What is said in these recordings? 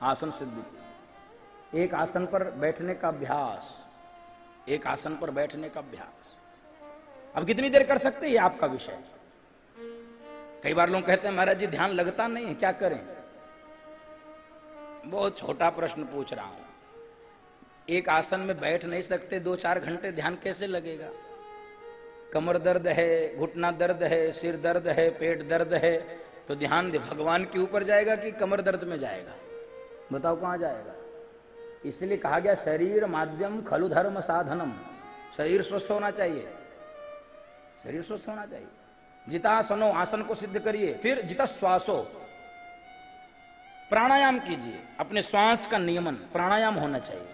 आसन सिद्धि, एक आसन पर बैठने का अभ्यास, एक आसन पर बैठने का अभ्यास। अब कितनी देर कर सकते हैं ये आपका विषय। कई बार लोग कहते हैं महाराज जी ध्यान लगता नहीं है, क्या करें? बहुत छोटा प्रश्न पूछ रहा हूं। एक आसन में बैठ नहीं सकते 2-4 घंटे, ध्यान कैसे लगेगा? कमर दर्द है, घुटना दर्द है, सिर दर्द है, पेट दर्द है, तो ध्यान भगवान के ऊपर जाएगा कि कमर दर्द में जाएगा? बताओ कहां जाएगा? इसलिए कहा गया शरीर माध्यम खलु धर्म साधनम। शरीर स्वस्थ होना चाहिए, शरीर स्वस्थ होना चाहिए। जितासनो, आसन को सिद्ध करिए। फिर जिता श्वासो, प्राणायाम कीजिए। अपने श्वास का नियमन, प्राणायाम होना चाहिए।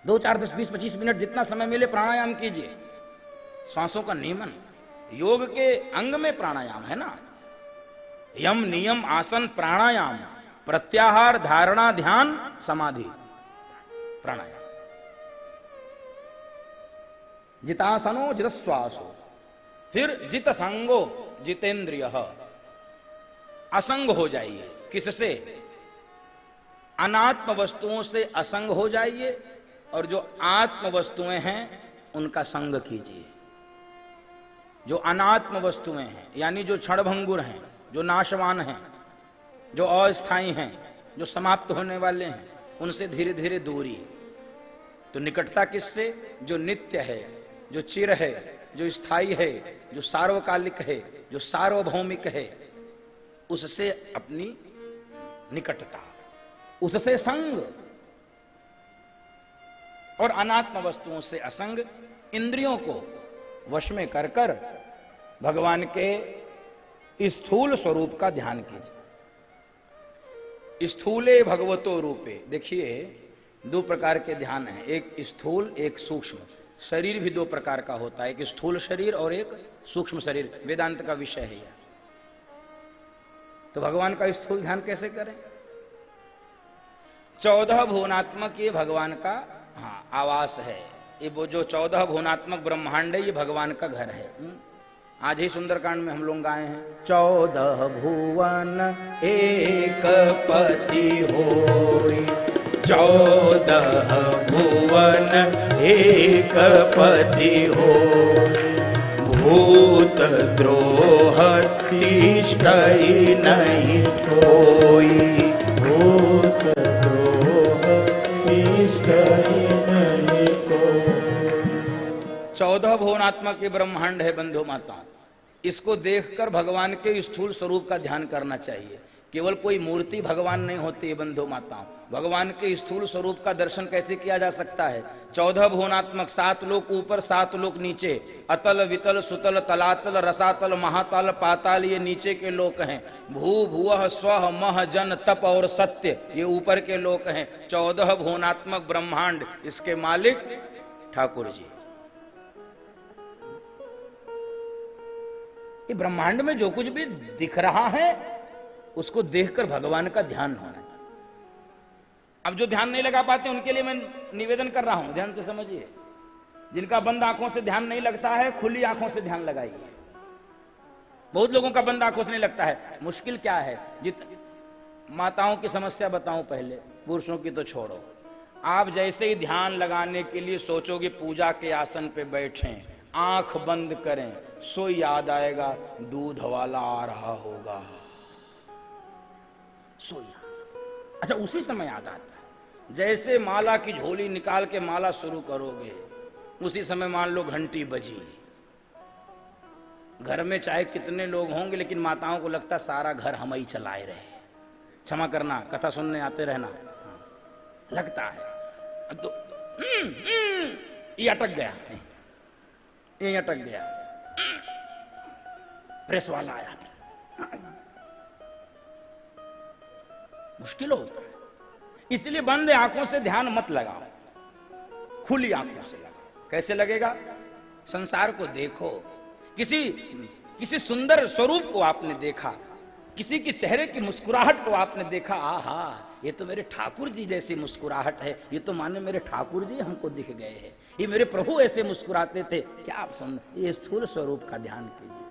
2, 4, 10, 20, 25 मिनट जितना समय मिले प्राणायाम कीजिए। श्वासों का नियमन, योग के अंग में प्राणायाम है ना। यम, नियम, आसन, प्राणायाम, प्रत्याहार, धारणा, ध्यान, समाधि, प्राणायाम। जितासनो जित श्वासो। फिर जित संगो जितेंद्रिय, असंग हो जाइए। किससे? अनात्म वस्तुओं से असंग हो जाइए, और जो आत्म वस्तुएं हैं उनका संग कीजिए। जो अनात्म वस्तुएं हैं, यानी जो क्षणभंगुर हैं, जो नाशवान हैं, जो अस्थायी हैं, जो समाप्त होने वाले हैं, उनसे धीरे धीरे दूरी। तो निकटता किससे? जो नित्य है, जो चिर है, जो स्थायी है, जो सार्वकालिक है, जो सार्वभौमिक है, उससे अपनी निकटता, उससे संग। और अनात्म वस्तुओं से असंग। इंद्रियों को वश में कर कर भगवान के स्थूल स्वरूप का ध्यान कीजिए। स्थूले भगवतो रूपे। देखिए 2 प्रकार के ध्यान हैं, एक स्थूल, एक सूक्ष्म। शरीर भी 2 प्रकार का होता है, एक स्थूल शरीर और एक सूक्ष्म शरीर। वेदांत का विषय है यह। तो भगवान का स्थूल ध्यान कैसे करें? 14 भुवनात्मक ये भगवान का आवास है। ये वो जो 14 भुवनात्मक ब्रह्मांड है, ये भगवान का घर है। आज ही सुंदरकांड में हम लोग गाए हैं, 14 भुवन एक पति होई, 14 भुवन एक पति होई, भूत द्रोह तिष्ठई नहीं कोई, भूत द्रोह तिष्ठई नहीं कोई। 14 भुवनात्मक ये ब्रह्मांड है बंधु माता। इसको देखकर भगवान के स्थूल स्वरूप का ध्यान करना चाहिए। केवल कोई मूर्ति भगवान नहीं होती है बंधु माताओं। भगवान के स्थूल स्वरूप का दर्शन कैसे किया जा सकता है? 14 भुवनात्मक, 7 लोक ऊपर, 7 लोक नीचे, अतल वितल सुतल तलातल रसातल महातल पाताल, ये नीचे के लोक हैं। भू भुवः स्वः मह जन तप और सत्य, ये ऊपर के लोक हैं। 14 भुवनात्मक ब्रह्मांड, इसके मालिक ठाकुर जी। ये ब्रह्मांड में जो कुछ भी दिख रहा है उसको देखकर भगवान का ध्यान होना चाहिए। अब जो ध्यान नहीं लगा पाते उनके लिए मैं निवेदन कर रहा हूं, ध्यान से समझिए। जिनका बंद आंखों से ध्यान नहीं लगता है, खुली आंखों से ध्यान लगाइए। बहुत लोगों का बंद आंखों से नहीं लगता है। मुश्किल क्या है? माताओं की समस्या बताऊं पहले, पुरुषों की तो छोड़ो। आप जैसे ही ध्यान लगाने के लिए सोचोगे पूजा के आसन पे बैठें, आंख बंद करें, सो याद आएगा दूध वाला आ रहा होगा। सो याद, अच्छा उसी समय याद आता है। जैसे माला की झोली निकाल के माला शुरू करोगे, उसी समय मान लो घंटी बजी। घर में चाहे कितने लोग होंगे, लेकिन माताओं को लगता सारा घर हम ही चलाए रहे। क्षमा करना, कथा सुनने आते रहना, लगता है तो ये अटक गया, ये अटक गया, प्रेस वाला आया। मुश्किल होता है। इसलिए बंद आंखों से ध्यान मत लगाओ, खुली आंखों से लगाओ। कैसे लगेगा? संसार को देखो, किसी सुंदर स्वरूप को आपने देखा, किसी के चेहरे की मुस्कुराहट को आपने देखा, आहा ये तो मेरे ठाकुर जी जैसी मुस्कुराहट है, ये तो माने मेरे ठाकुर जी हमको दिख गए हैं, ये मेरे प्रभु ऐसे मुस्कुराते थे। क्या आप सुन, ये स्थूल स्वरूप का ध्यान कीजिए।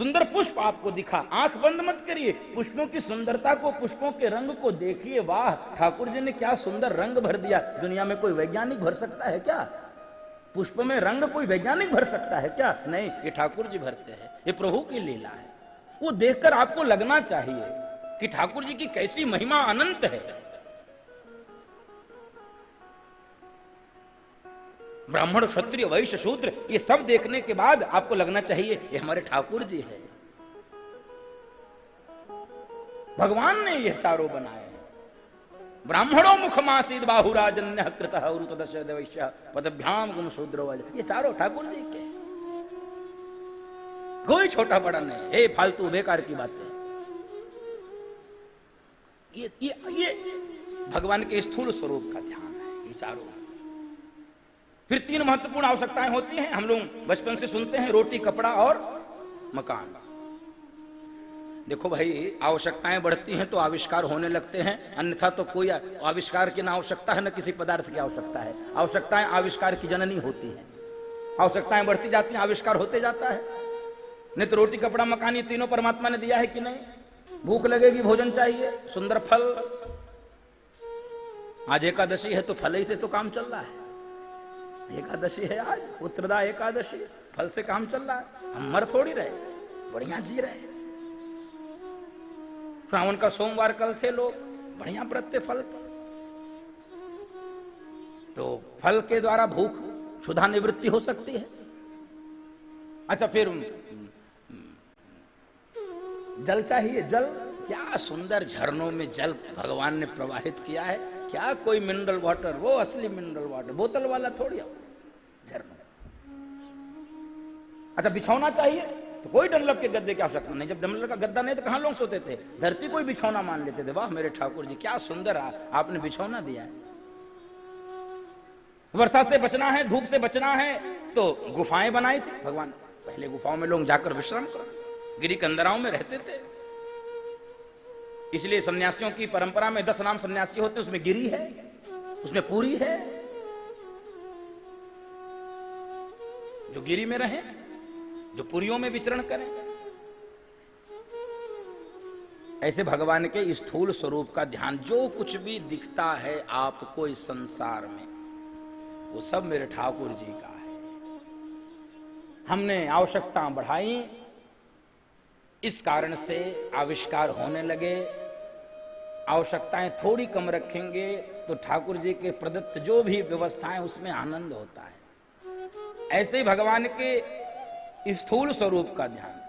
सुंदर पुष्प आपको दिखा, आंख बंद मत करिए, पुष्पों की सुंदरता को, पुष्पों के रंग को देखिए। वाह, ठाकुर जी ने क्या सुंदर रंग भर दिया। दुनिया में कोई वैज्ञानिक भर सकता है क्या? पुष्प में रंग कोई वैज्ञानिक भर सकता है क्या? नहीं, ये ठाकुर जी भरते हैं, ये प्रभु की लीला है। वो देखकर आपको लगना चाहिए कि ठाकुर जी की कैसी महिमा अनंत है। ब्राह्मण, क्षत्रिय, वैश्य, शूद्र, ये सब देखने के बाद आपको लगना चाहिए ये हमारे ठाकुर जी है। भगवान ने ये चारों बनाए। ब्राह्मणों मुखमासीद बाहुराजन्य कृत वैश्य पदभ्याम गुम शूद्रो वज, ये चारों ठाकुर जी के, कोई छोटा बड़ा नहीं। हे फालतू बेकार की बातें, ये भगवान के स्थूल स्वरूप का ध्यान है, ये चारों। फिर 3 महत्वपूर्ण आवश्यकताएं होती हैं, हम लोग बचपन से सुनते हैं, रोटी, कपड़ा और मकान। देखो भाई, आवश्यकताएं बढ़ती हैं तो आविष्कार होने लगते हैं, अन्यथा तो कोई आविष्कार की ना आवश्यकता है, न किसी पदार्थ की आवश्यकता है। आवश्यकताएं आविष्कार की जननी होती हैं। आवश्यकताएं बढ़ती जाती हैं, आविष्कार होते जाता है। नहीं तो रोटी, कपड़ा, मकान, ये तीनों परमात्मा ने दिया है कि नहीं? भूख लगेगी, भोजन चाहिए, सुंदर फल। आज एकादशी है तो फल ही से तो काम चल रहा है। एकादशी है आज, उत्तरदा एकादशी, फल से काम चल रहा है। हम मर थोड़ी रहे, बढ़िया जी रहे। सावन का सोमवार कल थे, लोग बढ़िया व्रत थे फल पर। तो फल के द्वारा भूख क्षुधा निवृत्ति हो सकती है। अच्छा, फिर जल चाहिए। जल, क्या सुंदर झरनों में जल भगवान ने प्रवाहित किया है। क्या कोई मिनरल वाटर, वो असली मिनरल वाटर, बोतल वाला थोड़ी, झरना। अच्छा, बिछौना चाहिए तो कोई डनलप के गद्दे की आवश्यकता नहीं। जब डनलप का गद्दा नहीं तो कहां लोग सोते थे? धरती कोई बिछौना मान लेते थे। वाह मेरे ठाकुर जी, क्या सुंदर आपने बिछौना दिया है। वर्षा से बचना है, धूप से बचना है, तो गुफाएं बनाई थी भगवान। पहले गुफाओं में लोग जाकर विश्राम कर, गिरी कंदराओं में रहते थे। इसलिए सन्यासियों की परंपरा में 10 नाम सन्यासी होते हैं, उसमें गिरी है, उसमें पूरी है। जो गिरी में रहे, जो पुरियों में विचरण करें। ऐसे भगवान के स्थूल स्वरूप का ध्यान, जो कुछ भी दिखता है आपको इस संसार में, वो सब मेरे ठाकुर जी का है। हमने आवश्यकता बढ़ाई, इस कारण से आविष्कार होने लगे। आवश्यकताएं थोड़ी कम रखेंगे तो ठाकुर जी के प्रदत्त जो भी व्यवस्थाएं, उसमें आनंद होता है। ऐसे ही भगवान के स्थूल स्वरूप का ध्यान,